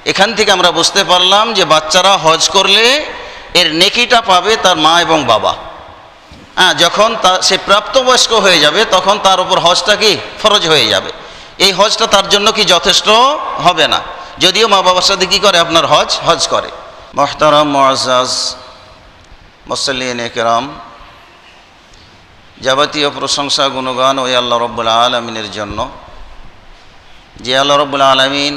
এখান থেকে আমরা বুঝতে পারলাম যে বাচ্চারা হজ করলে এর নেকিটা পাবে তার মা এবং বাবা। যখন সে প্রাপ্তবয়স্ক হয়ে যাবে তখন তার উপর হজটা কি ফরজ হয়ে যাবে। এই হজটা তার জন্য কি যথেষ্ট হবে না, যদিও মা বাবার সাথে কী করে আপনার হজ করে। মুহতারাম মুআজ্জাজ মুসল্লিন কিরাম, যাবতীয় প্রশংসা গুণগান ওই আল্লাহ রাব্বুল আলামিনের জন্য, যে আল্লাহ রাব্বুল আলামিন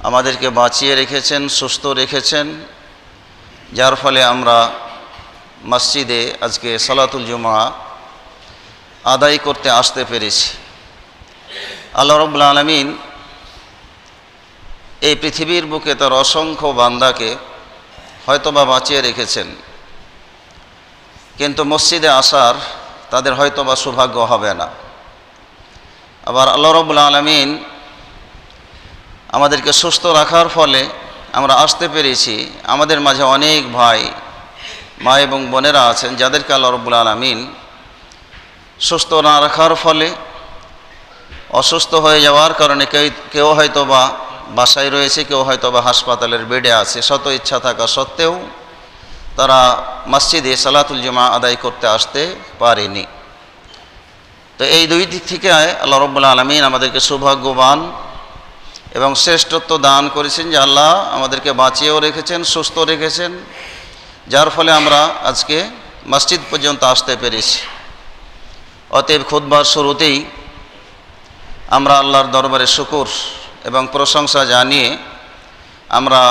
আমাদেরকে বাঁচিয়ে রেখেছেন, সুস্থ রেখেছেন, যার ফলে আমরা মসজিদে আজকে সালাতুল জুমা আদায় করতে আসতে পেরেছি। আল্লাহ রাব্বুল আলামিন এই পৃথিবীর বুকে তার অসংখ্য বান্দাকে হয়তোবা বাঁচিয়ে রেখেছেন, কিন্তু মসজিদে আসার তাদের হয়তোবা সৌভাগ্য হবে না। আবার আল্লাহ রাব্বুল আলামিন আমাদেরকে সুস্থ রাখার ফলে আমরা আসতে পেরেছি। আমাদের মাঝে অনেক ভাই, মা এবং বোনেরা আছেন যাদেরকে আল্লাহ রাব্বুল আলামিন সুস্থ না রাখার ফলে, অসুস্থ হয়ে যাওয়ার কারণে কেউ হয়তোবা বাসায় রয়েছে, কেউ হয়তোবা হাসপাতালের বেডে আছে। শত ইচ্ছা থাকা সত্ত্বেও তারা মসজিদে সালাতুল জুমা আদায় করতে আসতে পারেনি। তো এই দুই দিক থেকে আল্লাহ রাব্বুল আলামিন আমাদেরকে সৌভাগ্যবান এবং শ্রেষ্ঠত্ব দান করেছেন যে আল্লাহ আমাদেরকে বাঁচিয়েও রেখেছেন, সুস্থ রেখেছেন, যার ফলে আমরা আজকে মসজিদ পর্যন্ত আসতে পেরেছি। অতএব খুতবার শুরুতেই আমরা আল্লাহর দরবারে শুকর এবং প্রশংসা জানিয়ে আমরা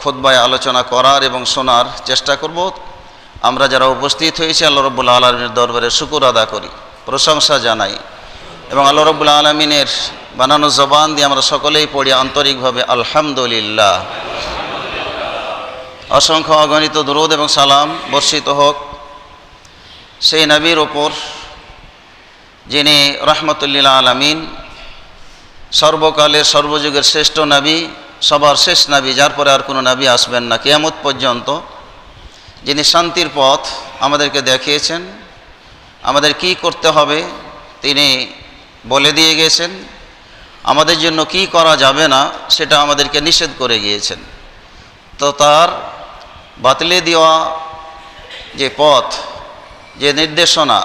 খুতবায় আলোচনা করার এবং শোনার চেষ্টা করব। আমরা যারা উপস্থিত হয়েছি আল্লাহ রাব্বুল আলামিনের দরবারে শুকর আদা করি, প্রশংসা জানাই এবং আল্লাহ রাব্বুল আলামিনের বানানো জবান দিয়ে আমরা সকলেই পড়ি আন্তরিকভাবে আলহামদুলিল্লাহ। অসংখ্য অগণিত দুরূদ এবং সালাম বর্ষিত হোক সেই নবীর ওপর যিনি রাহমাতুল লিল আলামিন, সর্বকালের সর্বযুগের শ্রেষ্ঠ নবী, সবার শেষ নবী, যার পরে আর কোনো নবী আসবেন না কিয়ামত পর্যন্ত, যিনি শান্তির পথ আমাদেরকে দেখিয়েছেন। আমাদের কি করতে হবে তিনি বলে দিয়ে গিয়েছেন, আমাদের জন্য কি করা যাবে না সেটা আমাদেরকে নিষেধ করে গিয়েছেন। তো তার বাতলে দেওয়া যে পথ, যে নির্দেশনা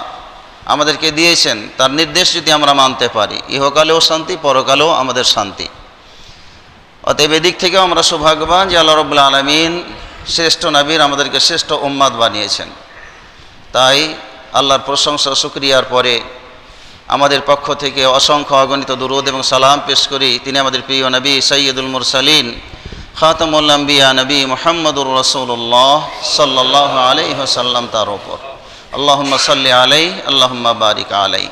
আমাদেরকে দিয়েছেন, তার নির্দেশ যদি আমরা মানতে পারি, ইহকালেও শান্তি, পরকালেও আমাদের শান্তি। অতএব এদিক থেকেও আমরা সৌভাগ্যবান যে আল্লাহ রাব্বুল আলামিন শ্রেষ্ঠ নবীর আমাদেরকে শ্রেষ্ঠ উম্মাত বানিয়েছেন। তাই আল্লাহর প্রশংসা শুকরিয়ার পরে আমাদের পক্ষ থেকে অসংখ্য অগণিত দুরূদ এবং সালাম পেশ করি তিনি আমাদের প্রিয় নবী সাইয়্যিদুল মুরসালিন খাতামুল আম্বিয়া নবী মুহাম্মদুর রাসূলুল্লাহ সাল্লাল্লাহু আলাইহি ওয়াসাল্লাম তার উপর। আল্লাহুম্মা সাল্লি আলাইহি আল্লাহুম্মা বারিক আলাইহি।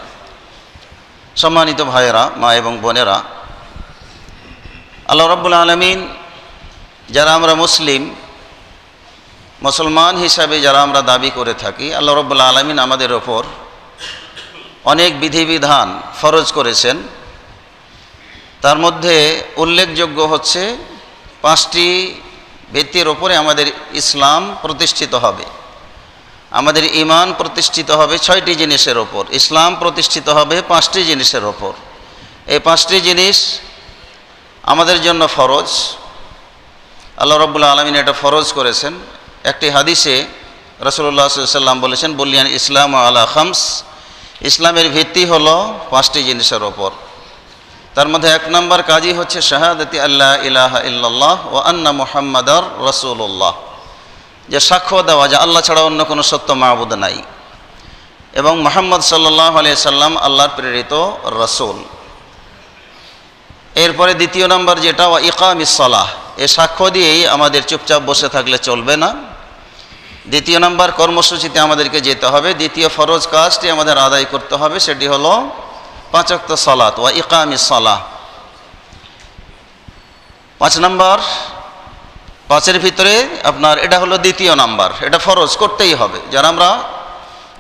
সম্মানিত ভাইয়েরা, মা এবং বোনেরা, আল্লাহ রাব্বুল আলামিন যারা আমরা মুসলমান হিসাবে যারা আমরা দাবি করে থাকি, আল্লাহ রাব্বুল আলামিন আমাদের ওপর অনেক বিধিবিধান ফরজ করেছেন। তার মধ্যে উল্লেখযোগ্য হচ্ছে 5টি ভিত্তির ওপরে আমাদের ইসলাম প্রতিষ্ঠিত হবে, আমাদের ঈমান প্রতিষ্ঠিত হবে 6টি জিনিসের ওপর। ইসলাম প্রতিষ্ঠিত হবে 5টি জিনিসের ওপর। এই 5টি জিনিস আমাদের জন্য ফরজ। আল্লাহ রাব্বুল আলামিন এটা ফরজ করেছেন। একটি হাদিসে রাসূলুল্লাহ সাল্লাল্লাহু আলাইহি ওয়াসাল্লাম বলেছেন, বুনিয়াল ইসলামু আলা খামস, ইসলামের ভিত্তি হলো 5টি জিনিসের ওপর। তার মধ্যে 1 নম্বর কাজই হচ্ছে শাহাদাতি আল্লা ইলাহা ইল্লাল্লাহ ওয়া আন্না মুহাম্মাদার রাসূলুল্লাহ, যে সাক্ষ্য দেওয়া যে আল্লাহ ছাড়া অন্য কোনো সত্য মাবুদ নাই এবং মুহাম্মদ সাল্লাল্লাহু আলাইহি সাল্লাম আল্লাহর প্রেরিত রাসূল। এরপরে 2 নম্বর যেটা ওয়া ইকামিস সালাহ, এই সাক্ষ্য দিয়েই আমাদের চুপচাপ বসে থাকলে চলবে না। 2 নম্বর কর্মসূচিতে আমাদেরকে যেতে হবে। 2য় ফরজ কাজটি আমাদের আদায় করতে হবে, সেটি হলো 5 ওয়াক্ত সালাত ওয়া ইকামিস সালাহ। 5 নম্বর, 5-এর ভিতরে আপনার এটা হলো 2য় নাম্বার, এটা ফরজ করতেই হবে। যারা আমরা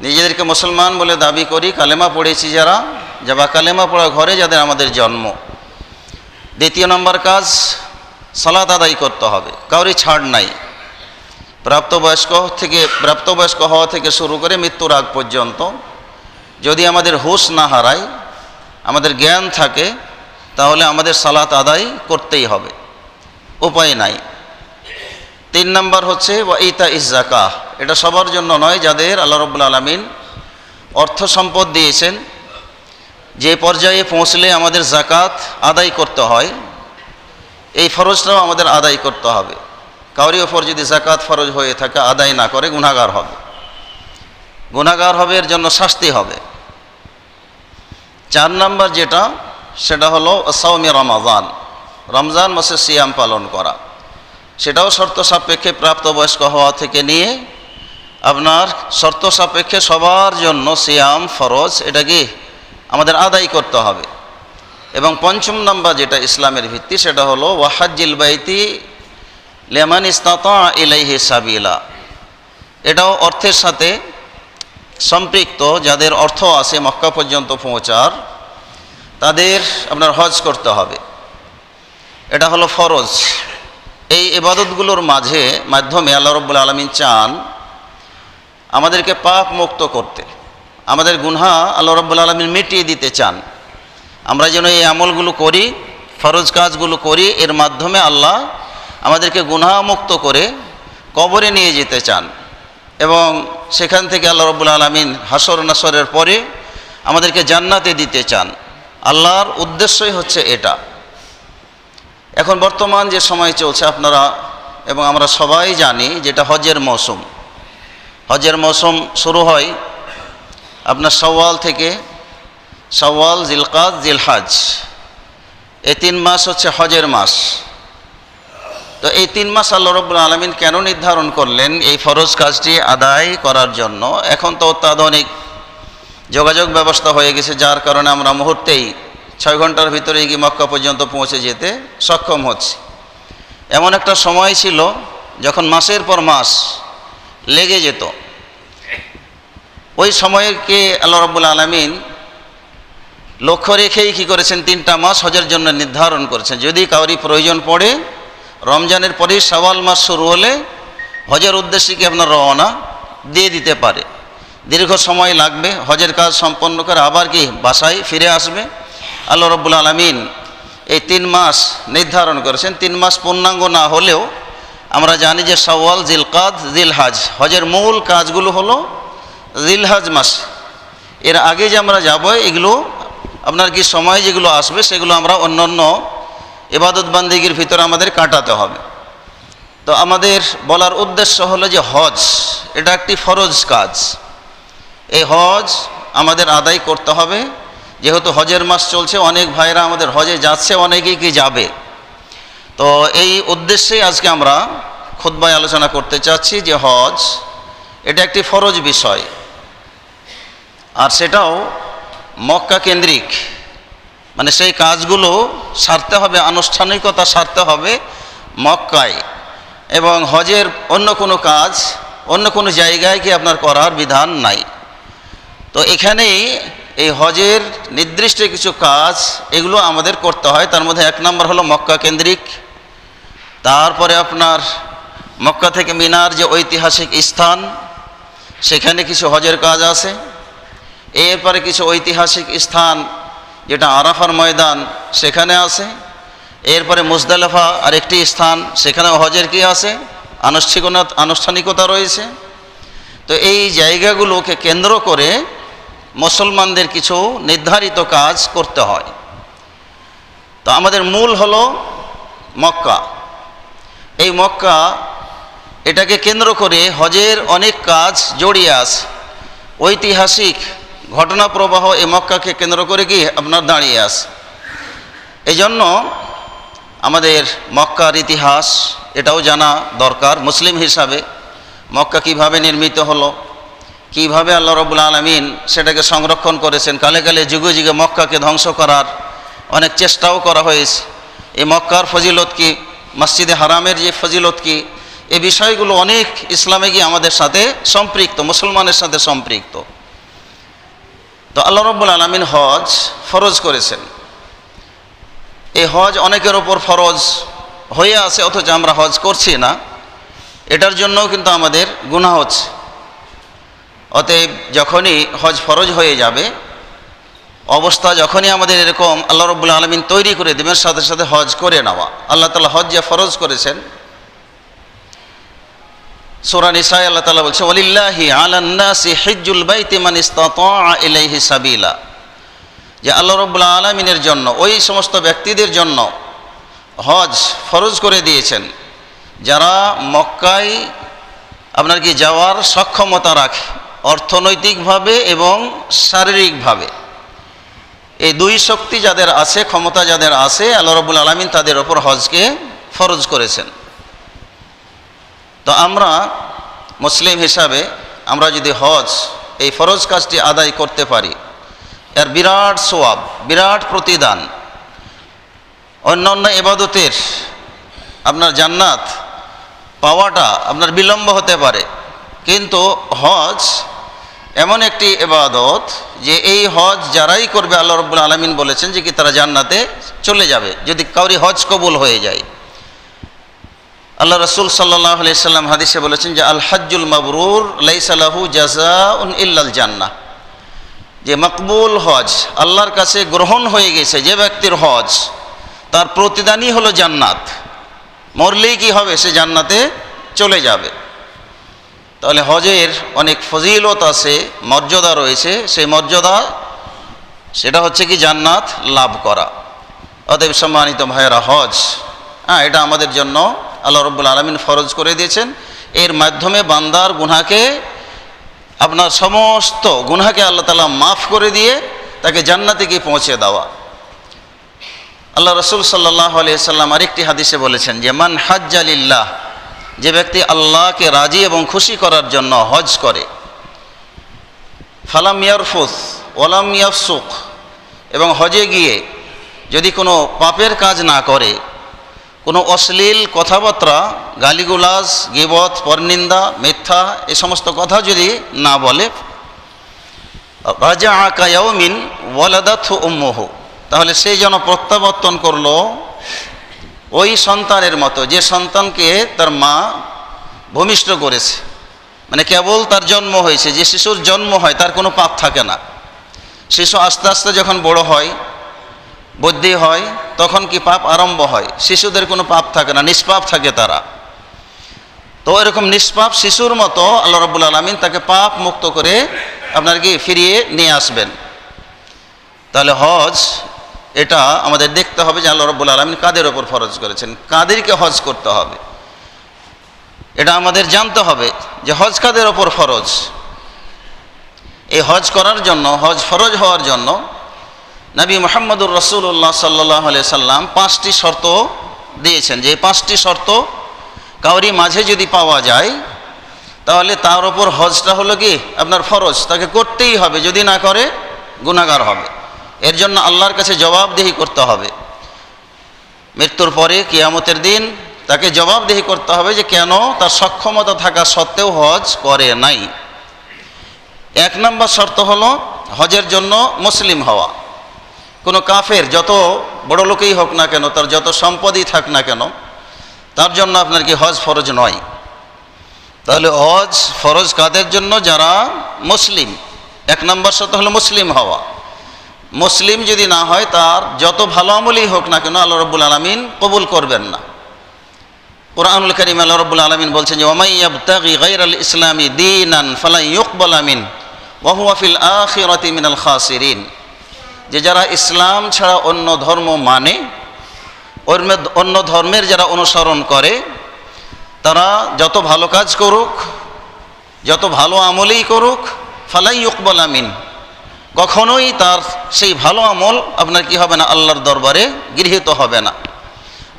নিজেদেরকে মুসলমান বলে দাবি করি, কালেমা পড়েছি যারা, বা কালেমা পড়া ঘরে যাদের আমাদের জন্ম, 2য় নম্বর কাজ সালাত আদায় করতে হবে, কাউরি ছাড় নাই। প্রাপ্তবয়স্ক হওয়া থেকে শুরু করে মৃত্যুর আগ পর্যন্ত যদি আমাদের হুঁশ না হারায়, আমাদের জ্ঞান থাকে, তাহলে আমাদের সালাত আদায় করতেই হবে। উপায় নাই। 3 নাম্বার হচ্ছে ওয়া ইতা ইজ যাকাহ, এটা সবার জন্য নয়, যাদের আল্লাহ রাব্বুল আলামিন অর্থ সম্পদ দিয়েছেন, যে পর্যায়ে পৌঁছলে আমাদের যাকাত আদায় করতে হয়, এই ফরজটাও আমাদের আদায় করতে হবে। কাউরি ওপর যদি যাকাত ফরজ হয়ে থাকে আদায় না করে গুনাহগার হবে, গুনাহগার হবে, এর জন্য শাস্তি হবে। 4 নাম্বার যেটা, সেটা হলো সাওমি রমাজান, রমজান মাসে সিয়াম পালন করা। সেটাও শর্ত সাপেক্ষে প্রাপ্তবয়স্ক হওয়া থেকে নিয়ে আপনার শর্ত সাপেক্ষে সবার জন্য সিয়াম ফরজ, এটা কি আমাদের আদায় করতে হবে। এবং 5 নাম্বার যেটা ইসলামের ভিত্তি, সেটা হলো ওয়াহাজ্জিল বাইতি লিমান ইসতাতা ইলাইহি সাবিলা, এটাও অর্থের সাথে সম্পৃক্ত। যাদের অর্থ আছে মক্কা পর্যন্ত পৌঁছার, তাদের আপনার হজ করতে হবে, এটা হলো ফরজ। এই ইবাদতগুলোর মাধ্যমে আল্লাহ রাব্বুল আলামিন চান আমাদেরকে পাপ মুক্ত করতে, আমাদের গুনাহ আল্লাহ রাব্বুল আলামিন মিটিয়ে দিতে চান। আমরা যেন এই আমলগুলো করি, ফরজ কাজগুলো করি, এর মাধ্যমে আল্লাহ আমাদেরকে গুনাহ মুক্ত করে কবরে নিয়ে যেতে চান, এবং সেখান থেকে আল্লাহ রাব্বুল আলামিন হাসর নাসরের পরে আমাদেরকে জান্নাতে দিতে চান। আল্লাহর উদ্দেশ্যই হচ্ছে এটা। এখন বর্তমান যে সময় চলছে, আপনারা এবং আমরা সবাই জানি, যেটা হজের মৌসুম। হজের মৌসুম শুরু হয় আপনার শাওয়াল থেকে, শাওয়াল, জিলকাদ, জিলহজ, এই 3 মাস হচ্ছে হজের মাস। তো এই 3 মাস আল্লাহ রাব্বুল আলামিন কেন নির্ধারণ করলেন এই ফরজ কাজটি আদায় করার জন্য? এখন তো অত্যাধুনিক যোগাযোগ ব্যবস্থা হয়ে গেছে, যার কারণে আমরা মুহূর্তেই 6 ঘন্টার ভিতরে গিয়ে মক্কা পর্যন্ত পৌঁছে যেতে সক্ষম হচ্ছি। এমন একটা সময় ছিল যখন মাসের পর মাস লেগে যেত। ওই সময়কে আল্লাহ রাব্বুল আলামিন লক্ষ্য রেখেই কী করেছেন, 3টা মাস হজের জন্য নির্ধারণ করেছেন। যদি কাউরি প্রয়োজন পড়ে, রমজানের পরেই শাওয়াল মাস শুরু হলে হজের উদ্দেশ্যে কি আপনার রওনা দিয়ে দিতে পারে। দীর্ঘ সময় লাগবে, হজের কাজ সম্পন্ন করে আবার কি বাসায় ফিরে আসবে। আল্লাহ রাব্বুল আলামিন এই 3 মাস নির্ধারণ করেছেন। 3 মাস পূর্ণাঙ্গ না হলেও আমরা জানি যে শাওয়াল, জিলকাদ, জিলহজ, হজের মূল কাজগুলো হলো জিলহজ মাস। এর আগে যে আমরা যাব, এগুলো আপনার কি সময় যেগুলো আসবে, সেগুলো আমরা অন্যান্য ইবাদত বান্দিগির ভিতরে আমাদের কাটাতে হবে। তো আমাদের বলার উদ্দেশ্য হলো যে হজ এটা একটি ফরজ কাজ। এই হজ আমাদের আদায় করতে হবে। যেহেতু হজের মাস চলছে, অনেক ভাইরা আমাদের হজে যাচ্ছে, অনেকেই কি যাবে। তো এই উদ্দেশ্যেই আজকে আমরা খুতবায় আলোচনা করতে চাচ্ছি যে হজ এটা একটি ফরজ বিষয়, আর সেটাও মক্কা কেন্দ্রিক। মানে সেই কাজগুলো সারতে হবে, আনুষ্ঠানিকতা সারতে হবে মক্কায়, এবং হজের অন্য কোনো কাজ অন্য কোনো জায়গায় কি আপনার করার বিধান নাই। তো এখানেই এই হজের নির্দিষ্ট কিছু কাজ এগুলো আমাদের করতে হয়। তার মধ্যে 1 নম্বর হলো মক্কা কেন্দ্রিক। তারপরে আপনার মক্কা থেকে মিনার যে ঐতিহাসিক স্থান, সেখানে কিছু হজের কাজ আছে। এরপরে কিছু ঐতিহাসিক স্থান যেটা আরাফার ময়দান, সেখানে আছে। এরপরে মুজদালিফা আরেকটি স্থান, সেখানেও হজের কি আছে, আনুষ্ঠানিকতা রয়েছে। তো এই জায়গাগুলোকে কেন্দ্র করে মুসলমানদের কিছু নির্ধারিত কাজ করতে হয়। তো আমাদের মূল হলো মক্কা। এই মক্কা, এটাকে কেন্দ্র করে হজের অনেক কাজ জড়িয়ে আছে। ঐতিহাসিক ঘটনা প্রবাহ এই মক্কাকে কেন্দ্র করে কি আপনার দাঁড়িয়ে আছে। এই জন্য আমাদের মক্কার ইতিহাস এটাও জানা দরকার। মুসলিম হিসাবে মক্কা কিভাবে নির্মিত হলো, কিভাবে আল্লাহ রাব্বুল আলামিন সেটাকে সংরক্ষণ করেছেন। কালে কালে যুগে যুগে মক্কাকে ধ্বংস করার অনেক চেষ্টাও করা হয়েছে। এই মক্কার ফজিলত কি, মসজিদে হারামের যে ফজিলত কি, এই বিষয়গুলো অনেক ইসলামে গিয়ে আমাদের সাথে সম্পৃক্ত, মুসলমানের সাথে সম্পৃক্ত। তো আল্লাহ রাব্বুল আলামিন হজ ফরজ করেছেন। এই হজ অনেকের ওপর ফরজ হয়ে আছে, অথচ আমরা হজ করছি না। এটার জন্যও কিন্তু আমাদের গুনাহ হচ্ছে। অতএব যখনই হজ ফরজ হয়ে যাবে, অবস্থা যখনই আমাদের এরকম আল্লাহ রাব্বুল আলামিন তৈরি করে দেবেন, সাথে সাথে হজ করে নেওয়া। আল্লাহ তাআলা হজ যে ফরজ করেছেন, সূরা নিসায় আল্লাহ তাআলা বলছে ওয়ালিল্লাহি আলান নাসি হিজ্জুল বাইতি মান ইসতাতাআ ইলাইহি সাবিলা, যে আল্লাহ রাব্বুল আলামিনের জন্য, ওই সমস্ত ব্যক্তিদের জন্য হজ ফরজ করে দিয়েছেন যারা মক্কায় আপনার কি যাওয়ার সক্ষমতা রাখে, অর্থনৈতিকভাবে এবং শারীরিকভাবে। এই দুই শক্তি যাদের আছে, ক্ষমতা যাদের আছে, আল্লাহ রাব্বুল আলামিন তাদের ওপর হজকে ফরজ করেছেন। তো আমরা মুসলিম হিসাবে আমরা যদি হজ, এই ফরজ কাজটি আদায় করতে পারি, এর বিরাট সওয়াব, বিরাট প্রতিদান। অন্যান্য ইবাদতের আপনার জান্নাত পাওয়াটা আপনার বিলম্ব হতে পারে, কিন্তু হজ এমন একটি ইবাদত যে এই হজ যারাই করবে আল্লাহ রাব্বুল আলামিন বলেছেন যে কি তারা জান্নাতে চলে যাবে যদি কাউরি হজ কবুল হয়ে যায়। আল্লাহ রাসূল সাল্লাল্লাহু আলাইহি সাল্লাম হাদিসে বলেছেন যে আল হজ্জুল মাবরুর লাইসা লাহু জাযাউন ইল্লাল জান্নাহ, যে মকবুল হজ, আল্লাহর কাছে গ্রহণ হয়ে গেছে যে ব্যক্তির হজ, তার প্রতিদানই হলো জান্নাত। মরলেই কি হবে, সে জান্নাতে চলে যাবে। তাহলে হজের অনেক ফজিলত আছে, মর্যাদা রয়েছে। সেই মর্যাদা সেটা হচ্ছে কি জান্নাত লাভ করা। অতএব সম্মানিত ভাইয়েরা, হজ এটা আমাদের জন্য আল্লাহ রাব্বুল আলামিন ফরজ করে দিয়েছেন। এর মাধ্যমে বান্দার গুনাহকে, আপনার সমস্ত গুনাহকে আল্লাহ তাআলা মাফ করে দিয়ে তাকে জান্নাতে গিয়ে পৌঁছে দেওয়া। আল্লাহ রাসূল সাল্লাল্লাহু আলাইহি সাল্লাম আরেকটি হাদিসে বলেছেন যে মান হাজ্জা লিল্লাহ, যে ব্যক্তি আল্লাহকে রাজি এবং খুশি করার জন্য হজ করে, ফালাম ইয়ারফুস ওয়ালাম ইয়াফসুক, এবং হজে গিয়ে যদি কোনো পাপের কাজ না করে, কোনো অশ্লীল কথাবার্তা, গালিগুলাজ, গীবত, পরনিন্দা, মিথ্যা, এই সমস্ত কথা যদি না বলে, রাজাআ কায়াউমিন ওয়ালাদাতহু উম্মুহু, তাহলে সেই যেন প্রত্যাবর্তন করলো ওই সন্তানের মতো যে সন্তানকে তার মা ভূমিষ্ঠ করেছে। মানে কেবল তার জন্ম হয়েছে, যে শিশুর জন্ম হয় তার কোনো পাপ থাকে না। শিশু আস্তে আস্তে যখন বড় হয়, বুদ্ধি হয়, তখন কি পাপ আরম্ভ হয়। শিশুদের কোনো পাপ থাকে না, নিষ্পাপ থাকে তারা। তো এরকম নিষ্পাপ শিশুর মতো আল্লাহ রাব্বুল আলামিন তাকে পাপ মুক্ত করে আপনার কি ফিরিয়ে নিয়ে আসবেন। তাহলে হজ এটা আমাদের দেখতে হবে যে আল্লাহ রাব্বুল আলামিন কাদের ওপর ফরজ করেছেন, কাদেরকে হজ করতে হবে, এটা আমাদের জানতে হবে যে হজ কাদের ওপর ফরজ। এই হজ করার জন্য, হজ ফরজ হওয়ার জন্য নবী মুহাম্মদুর রাসূলুল্লাহ সাল্লাল্লাহু আলাইহি সাল্লাম 5টি শর্ত দিয়েছেন, যে 5টি শর্ত কাউরি মাঝে যদি পাওয়া যায় তাহলে তার ওপর হজটা হলো কি আপনার ফরজ, তাকে করতেই হবে, যদি না করে গুনাহগার হবে। এর জন্য আল্লাহর কাছে জবাবদিহি করতে হবে। মৃত্যুর পরে কিয়ামতের দিন তাকে জবাবদিহি করতে হবে যে কেন তার সক্ষমতা থাকা সত্ত্বেও হজ করে নাই। 1 নম্বর শর্ত হলো হজের জন্য মুসলিম হওয়া। কোনো কাফের যত বড় লোকই হোক না কেন, তার যত সম্পদই থাক না কেন, তার জন্য আপনার কি হজ ফরজ নয়। তাহলে হজ ফরজ কাদের জন্য? যারা মুসলিম। 1 নম্বর শর্ত হলো মুসলিম হওয়া। মুসলিম যদি না হয়, তার যত ভালো আমলই হোক না কেন আল্লাহ রাব্বুল আলামিন কবুল করবেন না। কুরআনুল কারীম আল্লাহ রাব্বুল আলামিন বলছেন যে ওয়ামাই ইয়াবতাগি গায়রাল ইসলামি দীনান ফালা ইউকবালা মিন ওয়া হুয়া ফিল আখিরাতি মিনাল খাসিরিন, যে যারা ইসলাম ছাড়া অন্য ধর্ম মানে, অন্য ধর্মের যারা অনুসরণ করে, তারা যত ভালো কাজ করুক, যত ভালো আমলই করুক, ফালা ইউকবালা মিন, কখনোই তার সেই ভালো আমল আপনার কি হবে না, আল্লাহর দরবারে গৃহীত হবে না,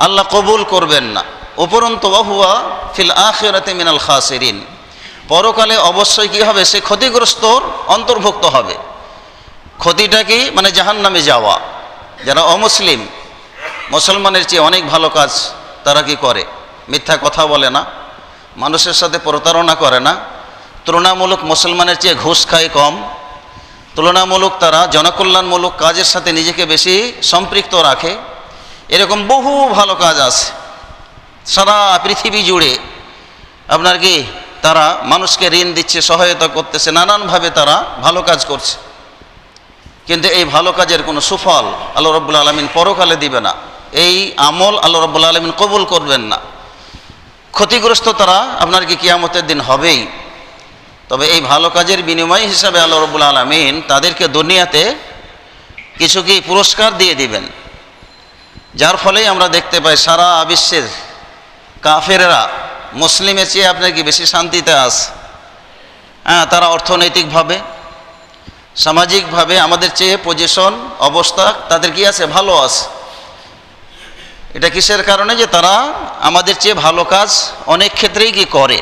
আল্লাহ কবুল করবেন না। উপরন্তু ওয়াহুয়া ফিল আখিরাতি মিনাল খাসিরিন, পরকালে অবশ্যই কি হবে, সে ক্ষতিগ্রস্তর অন্তর্ভুক্ত হবে। ক্ষতিটা কি? মানে জাহান্নামে যাওয়া। যারা অমুসলিম, মুসলমানের চেয়ে অনেক ভালো কাজ তারা কি করে? মিথ্যা কথা বলে না, মানুষের সাথে প্রতারণা করে না, তুলনামূলক মুসলমানের চেয়ে ঘুষ খায় কম, তুলনামূলক তারা জনকল্যাণমূলক কাজের সাথে নিজেকে বেশি সম্পৃক্ত রাখে। এরকম বহু ভালো কাজ আছে সারা পৃথিবী জুড়ে। আপনার কি তারা মানুষকে ঋণ দিচ্ছে, সহায়তা করতেছে, নানানভাবে তারা ভালো কাজ করছে। কিন্তু এই ভালো কাজের কোনো সুফল আল্লাহ রাব্বুল আলামিন পরকালে দিবে না। এই আমল আল্লাহ রাব্বুল আলামিন কবুল করবেন না। ক্ষতিগ্রস্ত তারা আপনার কি কিয়ামতের দিন হবেই। তবে এই ভালো কাজের বিনিময় হিসাবে আল্লাহ রাব্বুল আলামিন তাদেরকে দুনিয়াতে কিছু কি পুরস্কার দিয়ে দিবেন, যার ফলেই আমরা দেখতে পাই সারা বিশ্বের কাফেররা মুসলিমের চেয়ে আপনার কি বেশি শান্তিতে আছে। তারা অর্থনৈতিকভাবে সামাজিকভাবে আমাদের চেয়ে পজিশন অবস্থা তাদের কি আছে, ভালো আছে। এটা কিসের কারণে? যে তারা আমাদের চেয়ে ভালো কাজ অনেক ক্ষেত্রেই কি করে,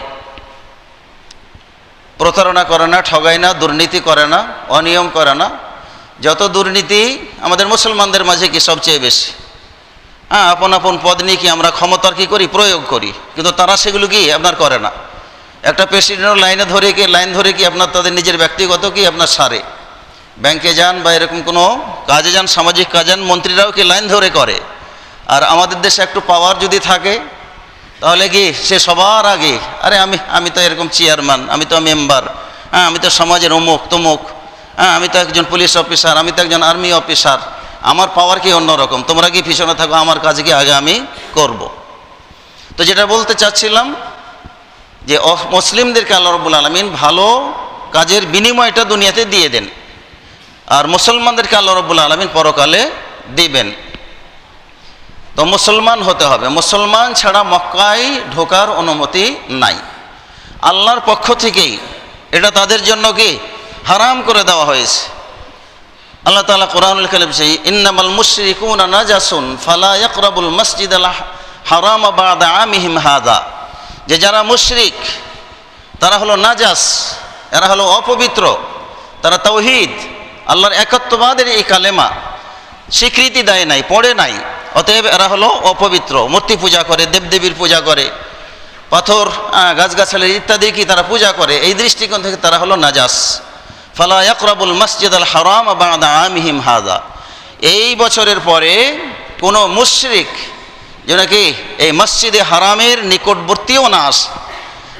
প্রতারণা করে না, ঠগায় না, দুর্নীতি করে না, অনিয়ম করে না। যত দুর্নীতি আমাদের মুসলমানদের মাঝে কি সবচেয়ে বেশি। আপন আপন পদ নিয়ে কি আমরা ক্ষমতার কি করি, প্রয়োগ করি, কিন্তু তারা সেগুলো কি আপনার করে না। একটা প্রেসিডেন্টের লাইন ধরে কি আপনার তাদের নিজের ব্যক্তিগত কি আপনার সারে, ব্যাংকে যান বা এরকম কোনো কাজে যান, সামাজিক কাজ যান, মন্ত্রীরাও কি লাইন ধরে করে। আর আমাদের দেশে একটু পাওয়ার যদি থাকে তাহলে কি সে সবার আগে, আরে আমি তো এরকম চেয়ারম্যান, আমি তো মেম্বার, আমি তো সমাজের অমুক তমুক, আমি তো একজন পুলিশ অফিসার, আমি তো একজন আর্মি অফিসার, আমার পাওয়ার কি অন্যরকম, তোমরা কি পিছনে থাকো, আমার কাজ কি আগে আমি করব। তো যেটা বলতে চাচ্ছিলাম যে মুসলিমদেরকে আল্লাহ রাব্বুল আলামিন ভালো কাজের বিনিময়টা দুনিয়াতে দিয়ে দেন, আর মুসলমানদেরকে আল্লাহ রাব্বুল আলামিন পরকালে দিবেন। তো মুসলমান হতে হবে, মুসলমান ছাড়া মক্কায় ঢোকার অনুমতি নাই। আল্লাহর পক্ষ থেকেই এটা তাদের জন্য কি হারাম করে দেওয়া হয়েছে। আল্লাহ তাআলা কোরআনুল কারীমে বলেছেন, ইন্নামাল মুশরিকুনা নাজাসুন ফালা ইয়াকরাবুল মাসজিদাল হারাম বা'দা আমিহিম হাযা। যে যারা মুশরিক তারা হলো নাজাস, এরা হলো অপবিত্র, তারা তাওহীদ আল্লাহর একত্ববাদের এই কালেমা স্বীকৃতি দেয় নাই, পড়ে নাই, অতএব এরা হলো অপবিত্র। মূর্তি পূজা করে, দেবদেবীর পূজা করে, পাথর গাছগাছালি ইত্যাদি কি তারা পূজা করে, এই দৃষ্টিকোণ থেকে তারা হলো নাজাস। ফালা ইয়াকরাবুল মাসজিদাল হারাম বা'দা আমিহিম হাযা। এই বছরের পরে কোনো মুশরিক যেন কি এই মসজিদে হারামের নিকটবর্তীও না আসে।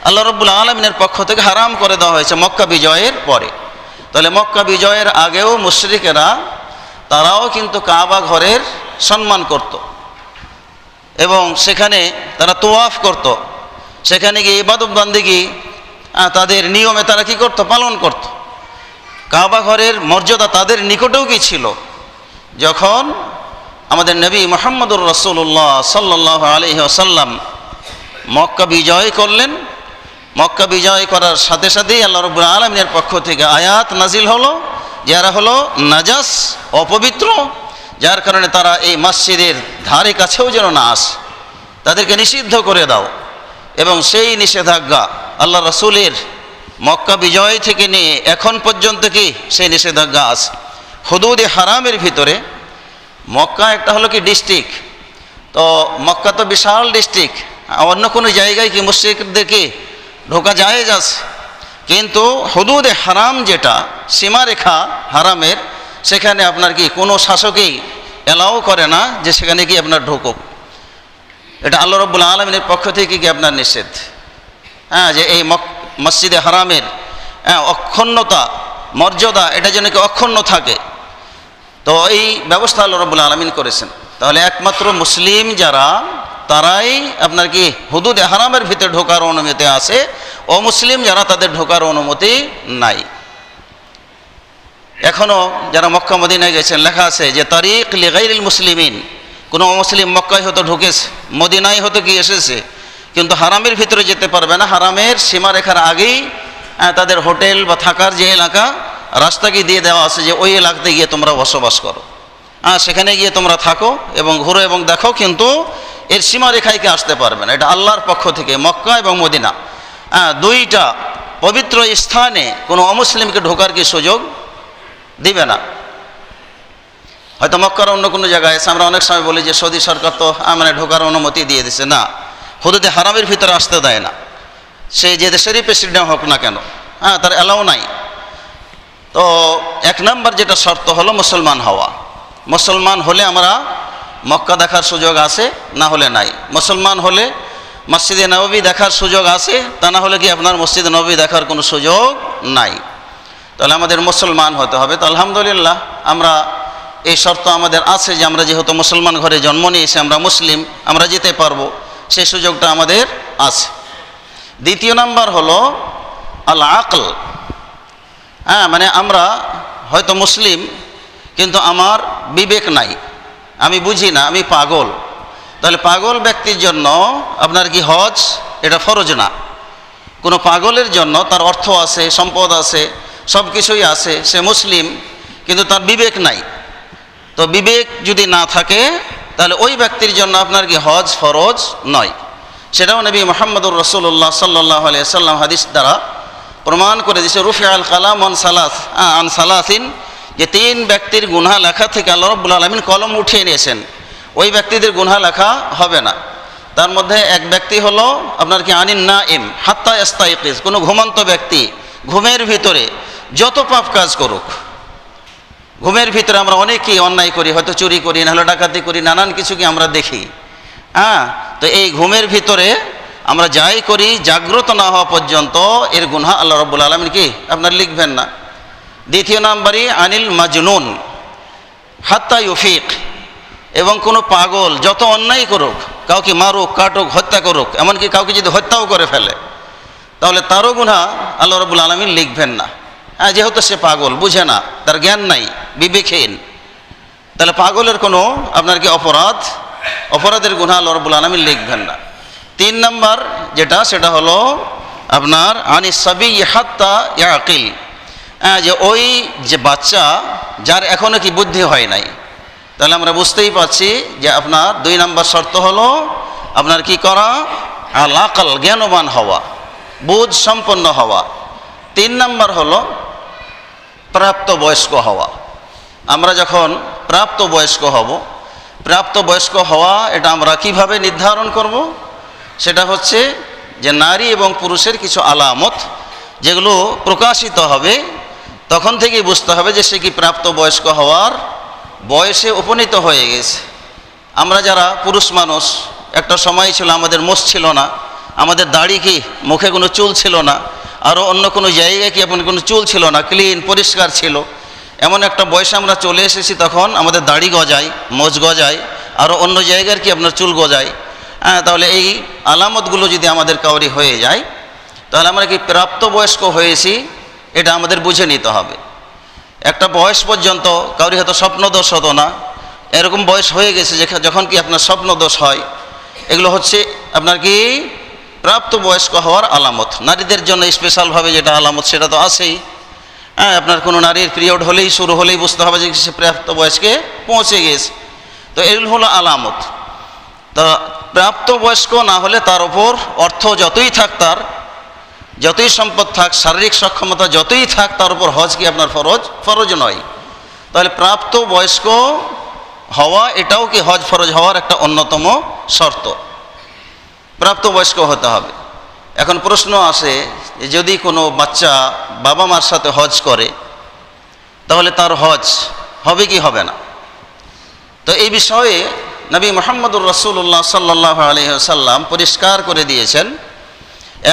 আল্লাহ রাব্বুল আলামিনের পক্ষ থেকে হারাম করে দেওয়া হয়েছে মক্কা বিজয়ের পরে। তাহলে মক্কা বিজয়ের আগেও মুশরিকেরা তারাও কিন্তু কাবা ঘরের সম্মান করত এবং সেখানে তারা তোয়াফ করত, সেখানে গিয়ে ইবাদত বান্দেগি তাদের নিয়মে তারা কি করত, পালন করত। কাবা ঘরের মর্যাদা তাদের নিকটেও কি ছিল। যখন আমাদের নবী মুহাম্মদুর রাসূলুল্লাহ সাল্লাল্লাহু আলাইহি ওয়াসাল্লাম মক্কা বিজয় করলেন, মক্কা বিজয় করার সাথে সাথেই আল্লাহ রাব্বুল আলামিনের পক্ষ থেকে আয়াত নাজিল হলো, যারা হলো নাজাস, অপবিত্র, যার কারণে তারা এই মসজিদের ধারে কাছেও যেন না আসে, তাদেরকে নিষিদ্ধ করে দাও। এবং সেই নিষেধাজ্ঞা আল্লাহ রাসূলের মক্কা বিজয় থেকে নিয়ে এখন পর্যন্ত কি সেই নিষেধাজ্ঞা আছে। হুদুদে হারামের ভিতরে মক্কা একটা হলো কি ডিস্ট্রিক্ট, তো মক্কা তো বিশাল ডিস্ট্রিক্ট, অন্য কোনো জায়গায় কি মুশরিকদেরকে ঢোকা জায়েজ আছে, কিন্তু হুদুদে হারাম যেটা সীমারেখা হারামের, সেখানে আপনার কি কোনো শাসকই এলাও করে না যে সেখানে কি আপনার ঢোকুক। এটা আল্লাহ রাব্বুল আলামিনের পক্ষ থেকে কি আপনার নিষেধ। যে এই মসজিদে হারামের অক্ষুণ্ণতা মর্যাদা এটা যেন কি অক্ষুণ্ণ থাকে, তো এই ব্যবস্থা আল্লাহ রাব্বুল আলামিন করেছেন। তাহলে একমাত্র মুসলিম যারা তারাই আপনার কি হুদুদে হারামের ভিতরে ঢোকার অনুমতি আছে, অমুসলিম যারা তাদের ঢোকার অনুমতি নাই। এখনও যারা মক্কা মদিনায় গেছেন লেখা আছে যে তারিক লিগাইরিল মুসলিমিন, কোনো অমুসলিম মক্কায় হয়তো ঢুকেছে, মদিনায় হয়তো কি এসেছে, কিন্তু হারামের ভিতরে যেতে পারবে না। হারামের সীমারেখার আগেই তাদের হোটেল বা থাকার যে এলাকা রাস্তাকে দিয়ে দেওয়া আছে যে ওই এলাকাতে গিয়ে তোমরা বসবাস করো, সেখানে গিয়ে তোমরা থাকো এবং ঘুরো এবং দেখো, কিন্তু এর সীমারেখায় কি আসতে পারবে না। এটা আল্লাহর পক্ষ থেকে মক্কা এবং মদিনা দুইটা পবিত্র স্থানে কোনো অমুসলিমকে ঢোকার কি সুযোগ দিবে না। হয়তো মক্কার অন্য কোনো জায়গায় এসে আমরা অনেক সময় বলি যে সৌদি সরকার তো মানে ঢোকার অনুমতি দিয়ে দিছে, না, হুদুদে হারামের ভিতরে আসতে দেয় না, সে যে দেশেরই প্রেসিডেন্ট হোক না কেন, তার অ্যালাউ নাই। তো এক নম্বর যেটা শর্ত হলো মুসলমান হওয়া। মুসলমান হলে আমরা মক্কা দেখার সুযোগ আছে, না হলে নাই। মুসলমান হলে মসজিদে নববী দেখার সুযোগ আছে, তা না হলে কি আপনার মসজিদে নববী দেখার কোনো সুযোগ নাই। তাহলে আমাদের মুসলমান হতে হবে। তো আলহামদুলিল্লাহ আমরা এই শর্ত আমাদের আছে যে আমরা যেহেতু মুসলমান ঘরে জন্ম নিয়েছি, আমরা মুসলিম, আমরা যেতে পারবো, সেই সুযোগটা আমাদের আছে। দ্বিতীয় নাম্বার হলো আল আকল। মানে আমরা হয়তো মুসলিম কিন্তু আমার বিবেক নাই, আমি বুঝি না, আমি পাগল। তাহলে পাগল ব্যক্তির জন্য আপনার কি হজ এটা ফরজ না। কোনো পাগলের জন্য তার অর্থ আছে, সম্পদ আছে, সব কিছুই আছে, সে মুসলিম কিন্তু তার বিবেক নাই। তো বিবেক যদি না থাকে তাহলে ওই ব্যক্তির জন্য আপনার কি হজ ফরজ নয়। সেটাও নবী মুহাম্মদুর রাসূলুল্লাহ সাল্লাল্লাহু আলাইহি সাল্লাম হাদিস দ্বারা প্রমাণ করে দিয়েছে। রুফিআল কালাম আন সালাসিন, যে 3 ব্যক্তির গুনাহ লেখা থেকে আল্লাহ রাব্বুল আলামিন কলম উঠিয়ে নিয়েছেন, ওই ব্যক্তিদের গুনাহ লেখা হবে না। তার মধ্যে এক ব্যক্তি হলো আপনার কি আনিন নাইম হাত্তা ইস্তাইকিজ, কোনো ঘুমন্ত ব্যক্তি ঘুমের ভিতরে যত পাপ কাজ করুক, ঘুমের ভিতরে আমরা অনেকেই অন্যায় করি, হয়তো চুরি করি, নাহলে ডাকাতি করি, নানান কিছু কি আমরা দেখি। তো এই ঘুমের ভিতরে আমরা যাই করি জাগ্রত না হওয়া পর্যন্ত এর গুনাহ আল্লাহ রাব্বুল আলামিন কি আপনার লিখবেন না। দ্বিতীয় নাম্বারই আনিল মাজনুন হাত্তা ইউফিক, এবং কোনো পাগল যত অন্যায় করুক, কাউকে মারুক, কাটুক, হত্যা করুক, এমনকি কাউকে যদি হত্যাও করে ফেলে, তাহলে তারও গুনাহ আল্লাহ রাব্বুল আলামিন লিখবেন না। যেহেতু সে পাগল, বুঝে না, তার জ্ঞান নাই, বিবেকহীন, তাহলে পাগলের কোনো আপনার কি অপরাধের গুনাহ আল্লাহ রাব্বুল আলামিন লিখবেন না। 3 নাম্বার যেটা, সেটা হলো আপনার আনিস সাবি হাত্তা ইয়াকিল, যে ওই যে বাচ্চা যার এখনও কি বুদ্ধি হয় নাই, তাহলে আমরা বুঝতেই পারছি যে আপনার 2 নাম্বার শর্ত হলো আপনার কি করা, আল আকল, জ্ঞানবান হওয়া, বুঝ সম্পন্ন হওয়া। 3 নাম্বার হলো প্রাপ্তবয়স্ক হওয়া। আমরা যখন প্রাপ্তবয়স্ক হব, প্রাপ্তবয়স্ক হওয়া এটা আমরা কিভাবে নির্ধারণ করব, সেটা হচ্ছে যে নারী এবং পুরুষের কিছু আলামত যেগুলো প্রকাশিত হবে, তখন থেকেই বুঝতে হবে যে সে কি প্রাপ্তবয়স্ক হওয়ার বয়সে উপনীত হয়ে গেছে। আমরা যারা পুরুষ মানুষ, একটা সময় ছিল আমাদের মোষ ছিল না, আমাদের দাড়ি কি, মুখে কোনো চুল ছিল না, আরও অন্য কোনো জায়গায় কি আপনার কোনো চুল ছিল না, ক্লিন পরিষ্কার ছিল। এমন একটা বয়সে আমরা চলে এসেছি, তখন আমাদের দাড়ি গজায়, মোজ গজায়, আরও অন্য জায়গার কি আপনার চুল গজায়। তাহলে এই আলামতগুলো যদি আমাদের কাউরি হয়ে যায়, তাহলে আমরা কি প্রাপ্তবয়স্ক হয়েছি এটা আমাদের বুঝে নিতে হবে। একটা বয়স পর্যন্ত কাউরি হয়তো স্বপ্নদোষ হতো না, এরকম বয়স হয়ে গেছে যখন কি আপনার স্বপ্নদোষ হয়, এগুলো হচ্ছে আপনার কি প্রাপ্তবয়স্ক হওয়ার আলামত। নারীদের জন্য স্পেশালভাবে যেটা আলামত সেটা তো আছেই। আপনার কোনো নারীর পিরিয়ড হলেই, শুরু হলেই বুঝতে হবে যে সে প্রাপ্তবয়স্কে পৌঁছে গেছে। তো এগুলো হলো আলামত। তা প্রাপ্তবয়স্ক না হলে তার ওপর অর্থ যতই থাক, তার যতই সম্পদ থাক, শারীরিক সক্ষমতা যতই থাক, তার উপর হজ কি আপনার ফরজ নয়। তাহলে প্রাপ্তবয়স্ক হওয়া এটাও কি হজ ফরজ হওয়ার একটা অন্যতম শর্ত, প্রাপ্তবয়স্ক হতে হবে। এখন প্রশ্ন আসে, যদি কোনো বাচ্চা বাবা মার সাথে হজ করে, তাহলে তার হজ হবে কি হবে না? তো এই বিষয়ে নবী মুহাম্মদুর রাসূলুল্লাহ সাল্লাল্লাহু আলাইহি ওয়াসাল্লাম পরিষ্কার করে দিয়েছেন।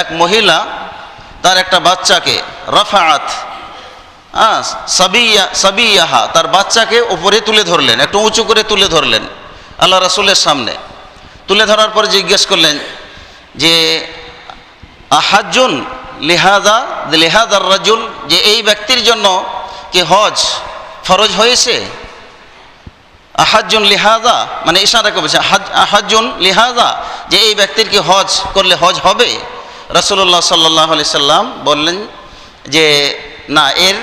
এক মহিলা তার একটা বাচ্চাকে রাফাআত সাবিয়াহা, তার বাচ্চাকে উপরে তুলে ধরলেন, একটু উঁচু করে তুলে ধরলেন আল্লাহ রাসূলের সামনে। তুলে ধরার পর জিজ্ঞেস করলেন যে আহাজ্জুন লিহাদার রাজুল, যে এই ব্যক্তির জন্য কি হজ ফরজ হয়েছে? আহাজ্জুন লিহাদা মানে ইশারা করে বলছে আহাজ্জুন লিহাদা, যে এই ব্যক্তির কি হজ করলে হজ হবে? রাসূলুল্লাহ সাল্লাল্লাহু আলাইহি সাল্লাম বললেন যে না, এর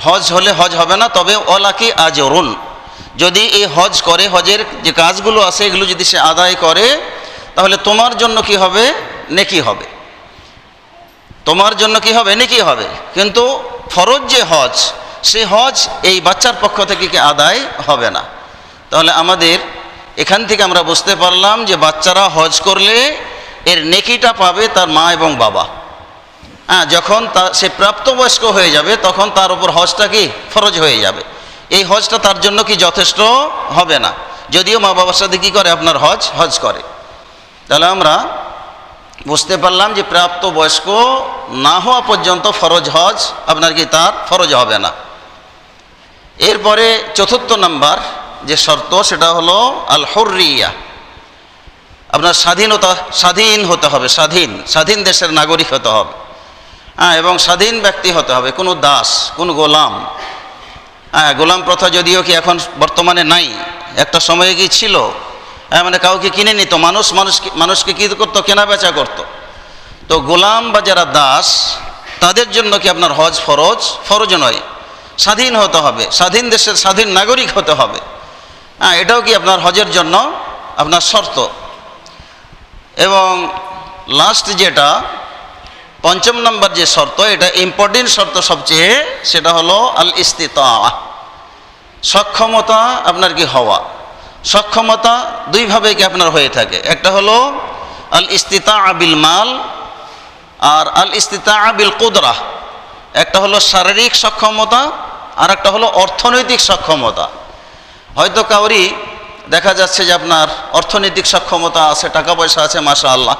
হজ হলে হজ হবে না, তবে ওয়ালাকি আজরুন, যদি এই হজ করে, হজের যে কাজগুলো আছে এগুলো যদি সে আদায় করে, তাহলে তোমার জন্য কি হবে? নেকি হবে। তোমার জন্য কি হবে? নেকি হবে। কিন্তু ফরজ যে হজ, সে হজ এই বাচ্চার পক্ষ থেকে কি আদায় হবে না। তাহলে আমাদের এখান থেকে আমরা বুঝতে পারলাম যে বাচ্চারা হজ করলে এর নেকিটা পাবে তার মা এবং বাবা। যখন সে প্রাপ্তবয়স্ক হয়ে যাবে, তখন তার উপর হজটা কি ফরজ হয়ে যাবে। এই হজটা তার জন্য কি যথেষ্ট হবে না, যদিও মা বাবার সাথে কী করে আপনার হজ করে। তাহলে আমরা বুঝতে পারলাম যে প্রাপ্তবয়স্ক না হওয়া পর্যন্ত ফরজ হজ আপনার কি তার ফরজ হবে না। এরপরে চতুর্থ নাম্বার যে শর্ত সেটা হলো আল হুররিয়া, আপনার স্বাধীন হতে হবে, স্বাধীন দেশের নাগরিক হতে হবে, এবং স্বাধীন ব্যক্তি হতে হবে, কোনো দাস, কোনো গোলাম। গোলাম প্রথা যদিও কি এখন বর্তমানে নাই, একটা সময়ে কি ছিল, মানে কাউকে কিনে নিত, মানুষকে কী করতো, কেনা বেচা করতো। তো গোলাম বা যারা দাস তাদের জন্য কি আপনার হজ ফরজ নয়, স্বাধীন হতে হবে, স্বাধীন দেশের স্বাধীন নাগরিক হতে হবে। এটাও কি আপনার হজের জন্য আপনার শর্ত। এবং লাস্ট যেটা পঞ্চম নম্বর যে শর্ত, এটা ইম্পর্টেন্ট শর্ত সবচেয়ে, সেটা হলো আল ইস্তিতা, সক্ষমতা আপনার কি হওয়া। সক্ষমতা দুইভাবে কি আপনার হয়ে থাকে, একটা হলো আল ইস্তিতা বিল মাল আর আল ইস্তিতা বিল কুদরা। একটা হলো শারীরিক সক্ষমতা আর একটা হলো অর্থনৈতিক সক্ষমতা। হয়তো কাউরি দেখা যাচ্ছে যে আপনার অর্থনৈতিক সক্ষমতা আছে, টাকা পয়সা আছে মাশাআল্লাহ,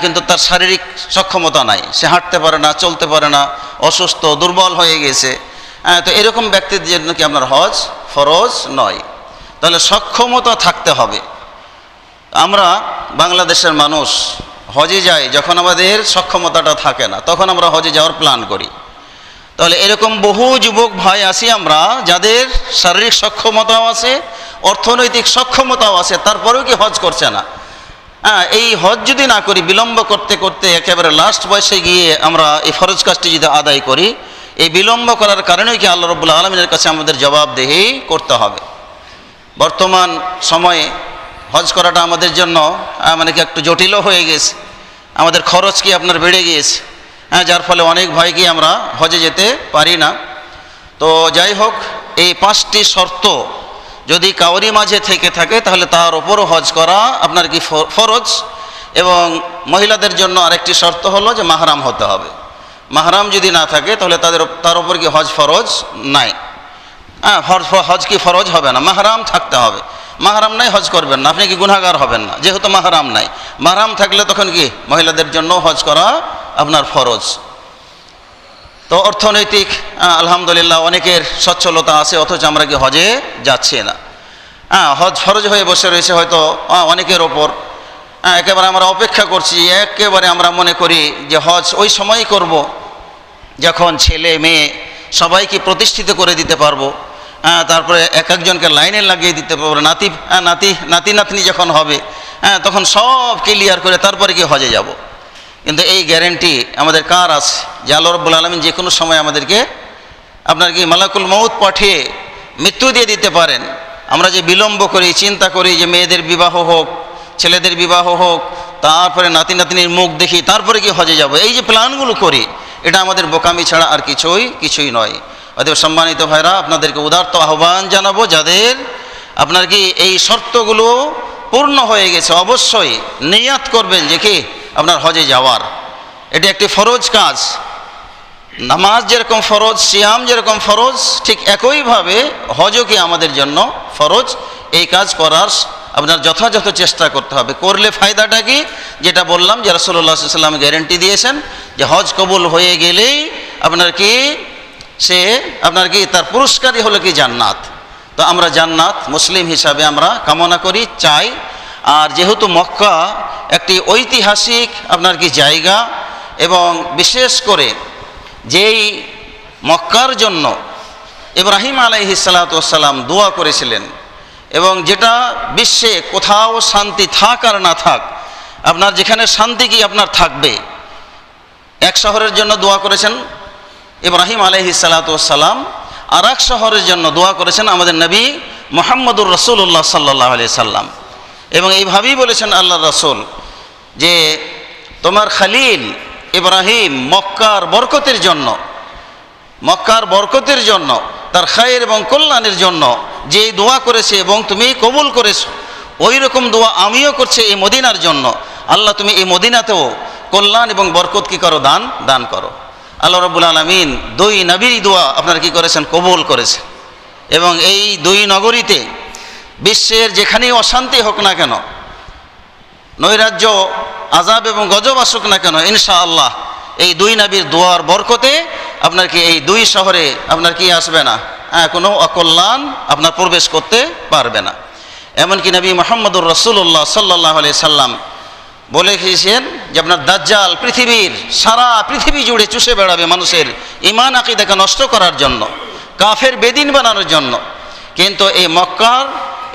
কিন্তু তার শারীরিক সক্ষমতা নাই, সে হাঁটতে পারে না, চলতে পারে না, অসুস্থ, দুর্বল হয়ে গেছে। তো এরকম ব্যক্তির জন্য কি আপনার হজ ফরজ নয়। তাহলে সক্ষমতা থাকতে হবে। আমরা বাংলাদেশের মানুষ হজে যাই যখন আমাদের সক্ষমতাটা থাকে না, তখন আমরা হজে যাওয়ার প্ল্যান করি। তাহলে এরকম বহু যুবক ভাই আছি আমরা, যাদের শারীরিক সক্ষমতাও আছে, অর্থনৈতিক সক্ষমতাও আছে, তারপরেও কি হজ করছে না। এই হজ যদি না করি, বিলম্ব করতে করতে একেবারে লাস্ট বয়সে গিয়ে আমরা এই ফরজ কাজটি যদি আদায় করি, এই বিলম্ব করার কারণেই কি আল্লাহ রাব্বুল আলামিনের কাছে আমাদের জবাবদেহি করতে হবে। বর্তমান সময়ে হজ করাটা আমাদের জন্য মানে কি একটু জটিলও হয়ে গেছে, আমাদের খরচ কি আপনার বেড়ে গিয়েছে, যার ফলে অনেক ভয় কি আমরা হজে যেতে পারি না। তো যাই হোক, এই 5টি শর্ত যদি কাউরি মাঝে থেকে থাকে তাহলে তার ওপরও হজ করা আপনার কি ফরজ। এবং মহিলাদের জন্য আরেকটি শর্ত হলো যে মাহরাম হতে হবে। মাহরাম যদি না থাকে তাহলে তার ওপর কি হজ ফরজ নাই, হজ কি ফরজ হবে না, মাহরাম থাকতে হবে। মাহরাম নাই, হজ করবেন না, আপনি কি গুনাহগার হবেন না, যেহেতু মাহরাম নাই। মাহরাম থাকলে তখন কি মহিলাদের জন্য হজ করা আপনার ফরজ। তো অর্থনৈতিক আলহামদুলিল্লাহ অনেকের সচ্ছলতা আছে, অথচ আমরা কি হজে যাচ্ছি না। হজ ফরজ হয়ে বসে রয়েছে হয়তো অনেকের ওপর, একেবারে আমরা অপেক্ষা করছি, একেবারে আমরা মনে করি যে হজ ওই সময়ই করব যখন ছেলে মেয়ে সবাইকে প্রতিষ্ঠিত করে দিতে পারবো, তারপরে এক একজনকে লাইনে লাগিয়ে দিতে পারবো, নাতি নাতনি যখন হবে তখন সব ক্লিয়ার করে তারপরে কি হজে যাব। কিন্তু এই গ্যারেন্টি আমাদের কার আছে যে আল্লাহ রাব্বুল আলামিন যে কোনো সময় আমাদেরকে আপনার কি মালাকুল মউত পাঠিয়ে মৃত্যু দিয়ে দিতে পারেন। আমরা যে বিলম্ব করি, চিন্তা করি যে মেয়েদের বিবাহ হোক, ছেলেদের বিবাহ হোক, তারপরে নাতি নাতনির মুখ দেখি তারপরে কি হজে যাব, এই যে প্ল্যানগুলো করি, এটা আমাদের বোকামি ছাড়া আর কিছুই নয়। অতএব সম্মানিত ভাইরা, আপনাদেরকে উদারত আহ্বান জানাবো, যাদের আপনার কি এই শর্তগুলো পূর্ণ হয়ে গেছে, অবশ্যই নিয়াত করবেন যে কি আপনার হজে যাওয়ার। এটি একটি ফরজ কাজ। নামাজ যেরকম ফরজ, সিয়াম যেরকম ফরজ, ঠিক একইভাবে হজও কি আমাদের জন্য ফরজ। এই কাজ করার আপনার যথাযথ চেষ্টা করতে হবে। করলে ফায়দাটা কি, যেটা বললাম যে রাসূলুল্লাহ সাল্লাল্লাহু আলাইহি ওয়াসাল্লাম গ্যারেন্টি দিয়েছেন যে হজ কবুল হয়ে গেলেই আপনার কি তার পুরস্কারই হলো কি জান্নাত। তো আমরা জান্নাত মুসলিম হিসাবে আমরা কামনা করি, চাই। আর যেহেতু মক্কা একটি ঐতিহাসিক আপনার কি জায়গা, এবং বিশেষ করে যেই মক্কার জন্য ইব্রাহিম আলাইহিস সালাতু ওয়াস সালাম দোয়া করেছিলেন, এবং যেটা বিশ্বে কোথাও শান্তি থাক আর না থাক, আপনার যেখানে শান্তি কি আপনার থাকবে, এক শহরের জন্য দোয়া করেছেন ইব্রাহিম আলাইহিস সালাতু ওয়াস সালাম, আর এক শহরের জন্য দোয়া করেছেন আমাদের নবী মুহাম্মদুর রাসূলুল্লাহ সাল্লাল্লাহু আলাইহি সাল্লাম। এবং এইভাবেই বলেছেন আল্লাহর রাসূল যে তোমার খলিল ইব্রাহিম মক্কার বরকতের জন্য, তার খায়ের এবং কল্যাণের জন্য যে দোয়া করেছে এবং তুমি কবুল করেছো, ওই রকম দোয়া আমিও করছি এই মদিনার জন্য। আল্লাহ তুমি এই মদিনাতেও কল্যাণ এবং বরকত কি করো, দান করো। আল্লাহ রাব্বুল আলামিন দুই নবীর দোয়া আপনারা কি করেছেন, কবুল করেছেন। এবং এই দুই নগরীতে বিশ্বের যেখানেই অশান্তি হোক না কেন, নৈরাজ্য, আযাব এবং গজব আসুক না কেন, ইনশাআল্লাহ এই দুই নবীর দোয়ার বরকতে আপনার কি এই দুই শহরে আপনার কি আসবে না, কোনো অকল্যাণ আপনার প্রবেশ করতে পারবে না। এমনকি নবী মুহাম্মদুর রাসূলুল্লাহ সাল্লাল্লাহু আলাইহি সাল্লাম বলে গিয়েছেন যে আপনার দাজ্জাল সারা পৃথিবী জুড়ে চুষে বেড়াবে মানুষের ঈমান আকীদাকে নষ্ট করার জন্য, কাফের বেদিন বানানোর জন্য। কিন্তু এই মক্কার